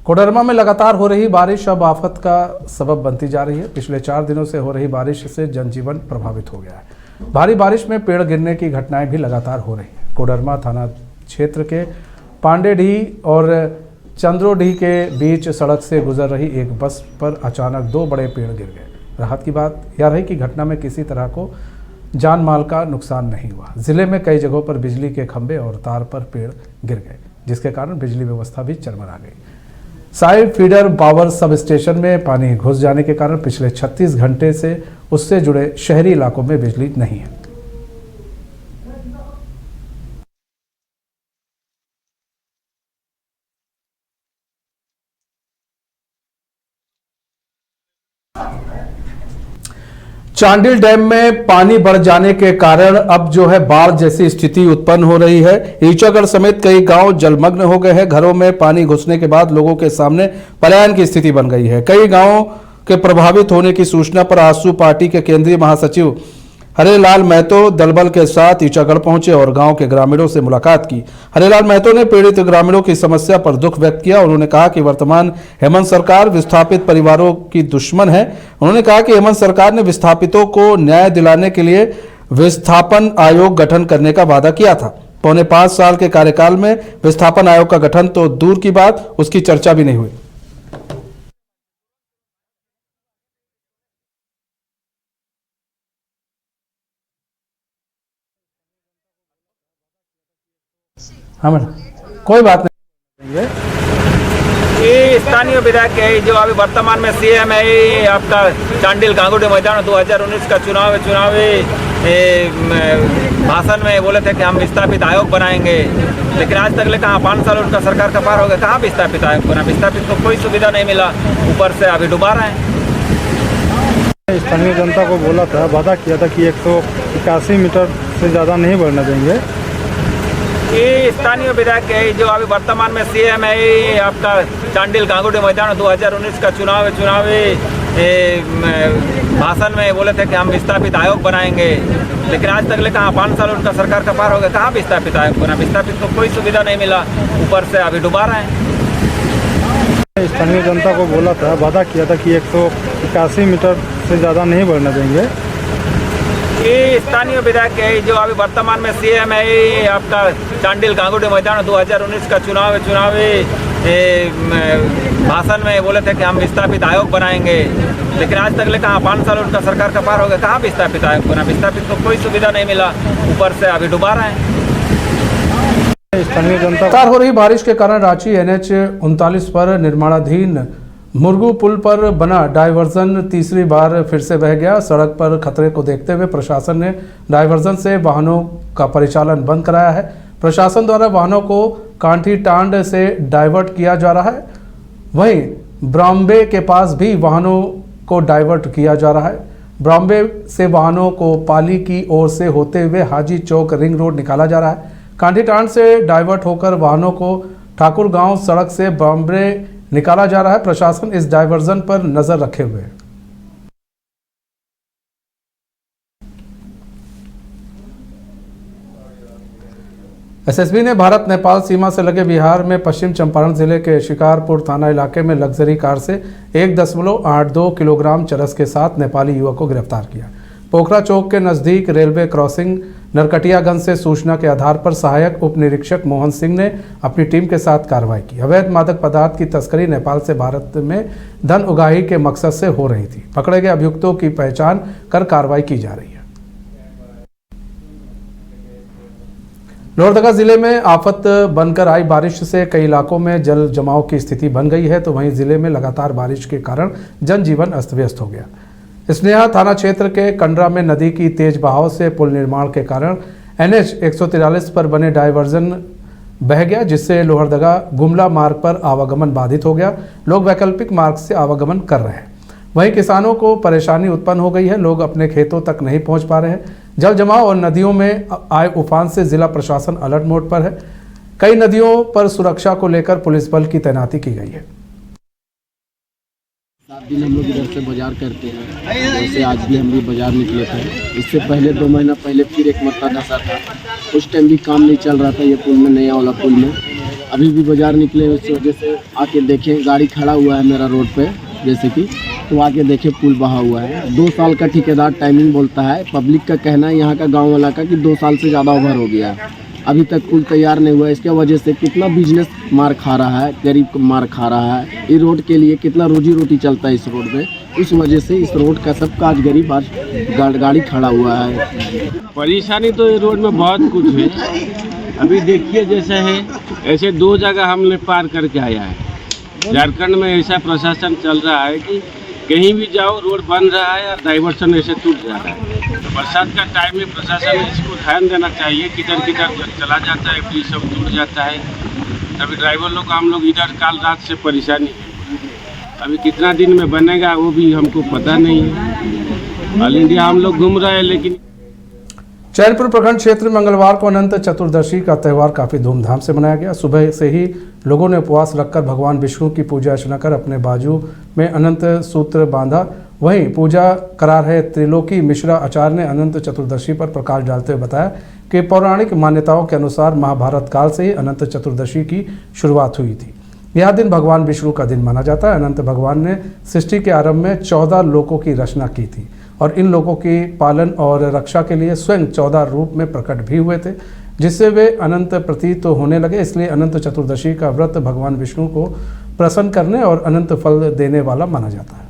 कोडरमा में लगातार हो रही बारिश अब आफत का सबब बनती जा रही है। पिछले 4 दिनों से हो रही बारिश से जनजीवन प्रभावित हो गया है। भारी बारिश में पेड़ गिरने की घटनाएं भी लगातार हो रही हैं। कोडरमा थाना क्षेत्र के पांडेडीह और चंद्रोडीह के बीच सड़क से गुजर रही एक बस पर अचानक 2 बड़े पेड़ गिर गए। राहत की बात यह रही कि घटना में किसी तरह को जान माल का नुकसान नहीं हुआ। जिले में कई जगहों पर बिजली के खंभे और तार पर पेड़ गिर गए, जिसके कारण बिजली व्यवस्था भी चरमरा गई। Side feeder power sub station में पानी घुस जाने के कारण पिछले 36 घंटे से उससे जुड़े शहरी इलाकों में बिजली नहीं है। चांडिल डैम में पानी बढ़ जाने के कारण अब जो है बाढ़ जैसी स्थिति उत्पन्न हो रही है। ईचागढ़ समेत कई गांव जलमग्न हो गए हैं। घरों में पानी घुसने के बाद लोगों के सामने पलायन की स्थिति बन गई है। कई गांवों के प्रभावित होने की सूचना पर आजसू पार्टी के केंद्रीय महासचिव हरेलाल महतो दलबल के साथ ईचागढ़ पहुंचे और गांव के ग्रामीणों से मुलाकात की। हरेलाल महतो ने पीड़ित ग्रामीणों की समस्या पर दुख व्यक्त किया। उन्होंने कहा कि वर्तमान हेमंत सरकार विस्थापित परिवारों की दुश्मन है। उन्होंने कहा कि हेमंत सरकार ने विस्थापितों को न्याय दिलाने के लिए विस्थापन आयोग गठन करने का वादा किया था। 5.25 साल के कार्यकाल में विस्थापन आयोग का गठन तो दूर की बात, उसकी चर्चा भी नहीं हुई। हाँ मैडम, कोई बात नहीं है। ये स्थानीय विधायक है जो अभी वर्तमान में सीएम है। ये आपका चांडिल गांगुडी मैदान 2019 का चुनाव भाषण में बोले थे कि हम विस्थापित आयोग बनाएंगे, लेकिन आज तक ले कहाँ 5 साल उनका सरकार का पार हो गया, कहाँ विस्थापित आयोग बना। विस्थापित को कोई सुविधा नहीं मिला, ऊपर से अभी डुबा रहे हैं। स्थानीय जनता को बोला था, वादा किया था कि 181 मीटर से ज़्यादा नहीं बढ़ने देंगे। ये स्थानीय विधायक है जो अभी वर्तमान में सीएम है। ये आपका चांडिल गांगुडी मैदान 2019 का चुनाव भाषण में बोले थे कि हम विस्थापित आयोग बनाएंगे, लेकिन आज तक ले कहाँ 5 साल उनका सरकार का पार हो गया, कहाँ विस्थापित आयोग बना। विस्थापित को कोई सुविधा नहीं मिला, ऊपर से अभी डुबा रहे हैं। स्थानीय जनता को बोला था, वादा किया था कि 181 मीटर से ज़्यादा नहीं बढ़ने देंगे। ये स्थानीय विधायक है जो अभी वर्तमान में सीएम है। ये आपका चांडिल गांगुडी मैदान 2019 का चुनाव भाषण में बोले थे कि हम विस्थापित आयोग बनाएंगे, लेकिन आज तक ले कहाँ 5 साल उनका सरकार का पार हो गया, कहाँ विस्थापित आयोग बना। विस्थापित को कोई सुविधा नहीं मिला, ऊपर से अभी डुबा रहे हैं। स्थानीय जनता लगातार हो रही बारिश के कारण रांची NH 39 पर निर्माणाधीन मुरगू पुल पर बना डायवर्जन तीसरी बार फिर से बह गया। सड़क पर खतरे को देखते हुए प्रशासन ने डायवर्जन से वाहनों का परिचालन बंद कराया है। प्रशासन द्वारा वाहनों को कांठी टांड से डाइवर्ट किया जा रहा है। वहीं ब्रॉम्बे के पास भी वाहनों को डाइवर्ट किया जा रहा है। ब्रॉम्बे से वाहनों को पाली की ओर से होते हुए हाजी चौक रिंग रोड निकाला जा रहा है। कांठी टांड से डाइवर्ट होकर वाहनों को ठाकुर गांव सड़क से ब्रॉम्बे निकाला जा रहा है। प्रशासन इस डायवर्जन पर नजर रखे हुए है। एसएसबी ने भारत नेपाल सीमा से लगे बिहार में पश्चिम चंपारण जिले के शिकारपुर थाना इलाके में लग्जरी कार से 1.82 किलोग्राम चरस के साथ नेपाली युवक को गिरफ्तार किया। पोखरा चौक के नजदीक रेलवे क्रॉसिंग नरकटियागंज से सूचना के आधार पर सहायक उप निरीक्षक मोहन सिंह ने अपनी टीम के साथ कार्रवाई की। अवैध मादक पदार्थ की तस्करी नेपाल से भारत में धन उगाही के मकसद से हो रही थी। पकड़े गए अभियुक्तों की पहचान कर कार्रवाई की जा रही है। लोहरदगा जिले में आफत बनकर आई बारिश से कई इलाकों में जल जमाव की स्थिति बन गई है, तो वहीं जिले में लगातार बारिश के कारण जनजीवन अस्त व्यस्त हो गया। स्नेहा थाना क्षेत्र के कंडरा में नदी की तेज बहाव से पुल निर्माण के कारण NH 143 पर बने डायवर्जन बह गया, जिससे लोहरदगा गुमला मार्ग पर आवागमन बाधित हो गया। लोग वैकल्पिक मार्ग से आवागमन कर रहे हैं। वहीं किसानों को परेशानी उत्पन्न हो गई है। लोग अपने खेतों तक नहीं पहुंच पा रहे हैं। जल जमाव और नदियों में आए उफान से जिला प्रशासन अलर्ट मोड पर है। कई नदियों पर सुरक्षा को लेकर पुलिस बल की तैनाती की गई है। 7 दिन हम लोग इधर से बाजार करते हैं, जैसे आज भी हम भी बाजार निकले थे। इससे पहले 2 महीना पहले फिर एक मरता धसा था। उस टाइम भी काम नहीं चल रहा था ये पुल में, नया वाला पुल में। अभी भी बाजार निकले, उस वजह से आके देखें, गाड़ी खड़ा हुआ है मेरा रोड पे जैसे कि, तो आके देखे पुल बहा हुआ है। 2 साल का ठेकेदार टाइमिंग बोलता है, पब्लिक का कहना है यहाँ का गांव वाला का कि 2 साल से ज़्यादा ओवर हो गया है, अभी तक पुल तैयार नहीं हुआ है। इसके वजह से कितना बिजनेस मार खा रहा है, गरीब को मार खा रहा है। इस रोड के लिए कितना रोजी रोटी चलता है इस रोड में, इस वजह से इस रोड का सबका आज गरीब आज गाड़ी खड़ा हुआ है। परेशानी तो ये रोड में बहुत कुछ है। अभी देखिए जैसे है, ऐसे 2 जगह हमने पार करके आया है। झारखंड में ऐसा प्रशासन चल रहा है कि कहीं भी जाओ रोड बन रहा है और डाइवर्सन ऐसे टूट जा रहा है। बरसात का टाइम में प्रशासन इसको ध्यान देना चाहिए। किधर चला जाता है, पुलिस सब टूट जाता है। अभी ड्राइवर लोग हम लोग इधर काल रात से परेशानी है। अभी कितना दिन में बनेगा वो भी हमको पता नहीं है। ऑल इंडिया हम लोग घूम रहे हैं, लेकिन चैनपुर प्रखंड क्षेत्र में मंगलवार को अनंत चतुर्दशी का त्यौहार काफ़ी धूमधाम से मनाया गया। सुबह से ही लोगों ने उपवास रखकर भगवान विष्णु की पूजा अर्चना कर अपने बाजू में अनंत सूत्र बांधा। वहीं पूजा करा रहे त्रिलोकी मिश्रा आचार्य ने अनंत चतुर्दशी पर प्रकाश डालते हुए बताया कि पौराणिक मान्यताओं के अनुसार महाभारत काल से ही अनंत चतुर्दशी की शुरुआत हुई थी। यह दिन भगवान विष्णु का दिन माना जाता है। अनंत भगवान ने सृष्टि के आरंभ में 14 लोकों की रचना की थी और इन लोगों की पालन और रक्षा के लिए स्वयं 14 रूप में प्रकट भी हुए थे, जिससे वे अनंत प्रतीत होने लगे। इसलिए अनंत चतुर्दशी का व्रत भगवान विष्णु को प्रसन्न करने और अनंत फल देने वाला माना जाता है।